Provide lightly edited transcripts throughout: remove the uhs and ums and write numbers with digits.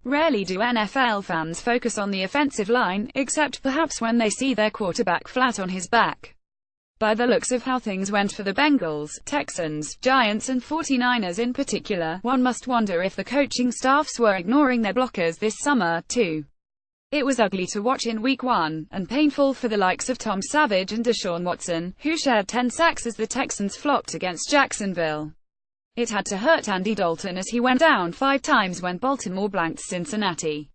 Rarely do NFL fans focus on the offensive line, except perhaps when they see their quarterback flat on his back. By the looks of how things went for the Bengals, Texans, Giants and 49ers in particular, one must wonder if the coaching staffs were ignoring their blockers this summer, too. It was ugly to watch in Week 1, and painful for the likes of Tom Savage and Deshaun Watson, who shared 10 sacks as the Texans flopped against Jacksonville. It had to hurt Andy Dalton as he went down 5 times when Baltimore blanked Cincinnati.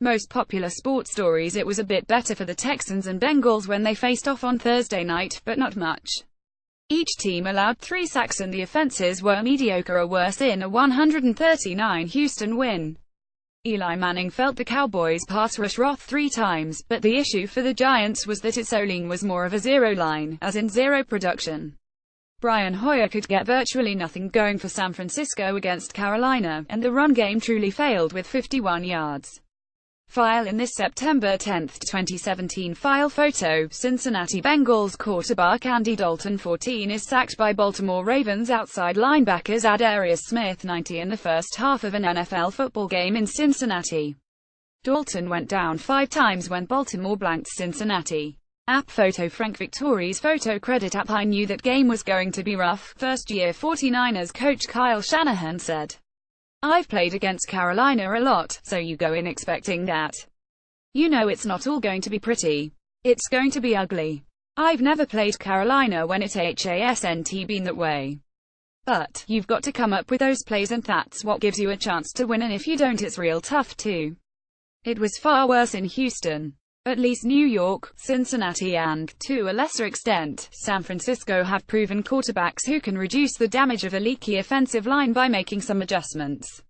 Most popular sports stories: it was a bit better for the Texans and Bengals when they faced off on Thursday night, but not much. Each team allowed 3 sacks and the offenses were mediocre or worse in a 139 Houston win. Eli Manning felt the Cowboys' pass rush wrath 3 times, but the issue for the Giants was that its O-line was more of a zero line, as in zero production. Brian Hoyer could get virtually nothing going for San Francisco against Carolina, and the run game truly failed with 51 yards. File in this September 10, 2017 file photo: Cincinnati Bengals quarterback Andy Dalton 14 is sacked by Baltimore Ravens outside linebackers Adarius Smith 90 in the first half of an NFL football game in Cincinnati. Dalton went down 5 times when Baltimore blanked Cincinnati. App photo: Frank Victori's photo credit app. I knew that game was going to be rough, first-year 49ers coach Kyle Shanahan said. I've played against Carolina a lot, so you go in expecting that. You know it's not all going to be pretty. It's going to be ugly. I've never played Carolina when it hasn't been that way. But, you've got to come up with those plays and that's what gives you a chance to win, and if you don't it's real tough too. It was far worse in Houston. At least New York, Cincinnati and, to a lesser extent, San Francisco have proven quarterbacks who can reduce the damage of a leaky offensive line by making some adjustments.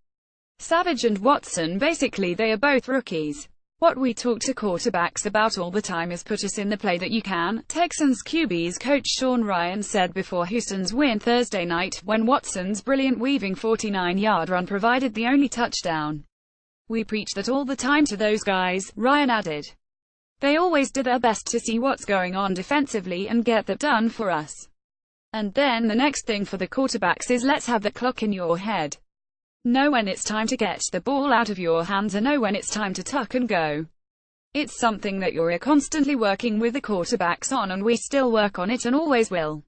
Savage and Watson: basically they are both rookies. What we talk to quarterbacks about all the time is put us in the play that you can, Texans QB's coach Sean Ryan said before Houston's win Thursday night, when Watson's brilliant weaving 49-yard run provided the only touchdown. We preach that all the time to those guys, Ryan added. They always do their best to see what's going on defensively and get that done for us. And then the next thing for the quarterbacks is let's have the clock in your head. Know when it's time to get the ball out of your hands and know when it's time to tuck and go. It's something that you're constantly working with the quarterbacks on, and we still work on it and always will.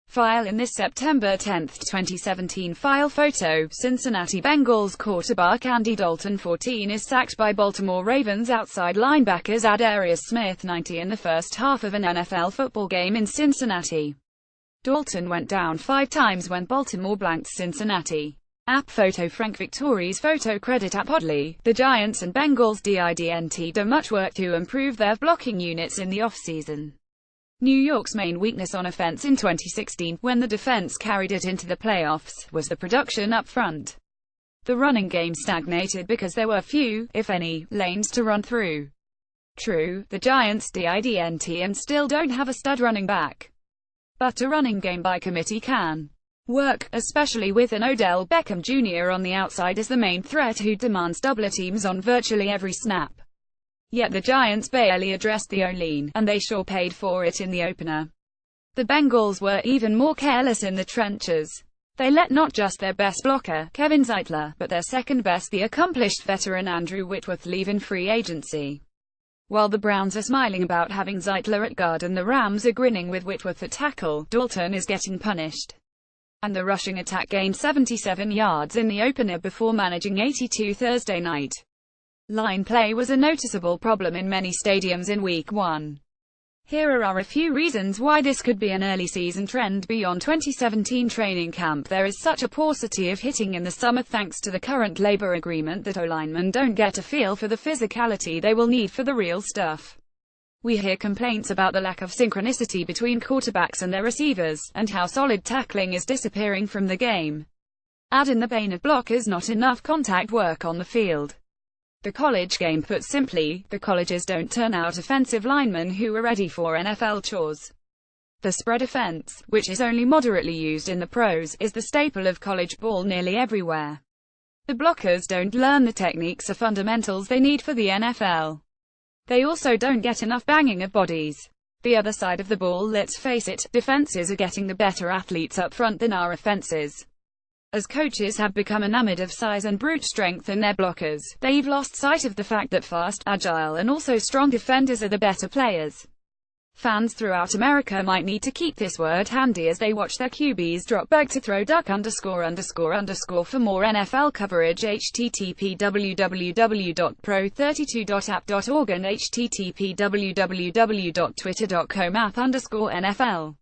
File in this September 10, 2017 file photo: Cincinnati Bengals quarterback Andy Dalton 14 is sacked by Baltimore Ravens outside linebackers Adarius Smith 90 in the first half of an NFL football game in Cincinnati. Dalton went down 5 times when Baltimore blanked Cincinnati. App photo: Frank Victori's photo credit app. Oddly, the Giants and Bengals didn't do much work to improve their blocking units in the offseason. New York's main weakness on offense in 2016, when the defense carried it into the playoffs, was the production up front. The running game stagnated because there were few, if any, lanes to run through. True, the Giants didn't and still don't have a stud running back. But a running game by committee can work, especially with an Odell Beckham Jr. on the outside as the main threat who demands double teams on virtually every snap. Yet the Giants barely addressed the O-line, and they sure paid for it in the opener. The Bengals were even more careless in the trenches. They let not just their best blocker, Kevin Zeitler, but their second best, the accomplished veteran Andrew Whitworth, leave in free agency. While the Browns are smiling about having Zeitler at guard and the Rams are grinning with Whitworth at tackle, Dalton is getting punished. And the rushing attack gained 77 yards in the opener before managing 82 Thursday night. Line play was a noticeable problem in many stadiums in Week 1. Here are a few reasons why this could be an early season trend beyond 2017 training camp. There is such a paucity of hitting in the summer thanks to the current labor agreement that O-linemen don't get a feel for the physicality they will need for the real stuff. We hear complaints about the lack of synchronicity between quarterbacks and their receivers, and how solid tackling is disappearing from the game. Add in the bane of blockers, not enough contact work on the field. The college game: put simply, the colleges don't turn out offensive linemen who are ready for NFL chores. The spread offense, which is only moderately used in the pros, is the staple of college ball nearly everywhere. The blockers don't learn the techniques or fundamentals they need for the NFL. They also don't get enough banging of bodies. The other side of the ball: let's face it, defenses are getting the better athletes up front than our offenses. As coaches have become enamored of size and brute strength in their blockers, they've lost sight of the fact that fast, agile and also strong defenders are the better players. Fans throughout America might need to keep this word handy as they watch their QBs drop back to throw. For more NFL coverage, http www.pro32.app.org and http www.twitter.com/app_NFL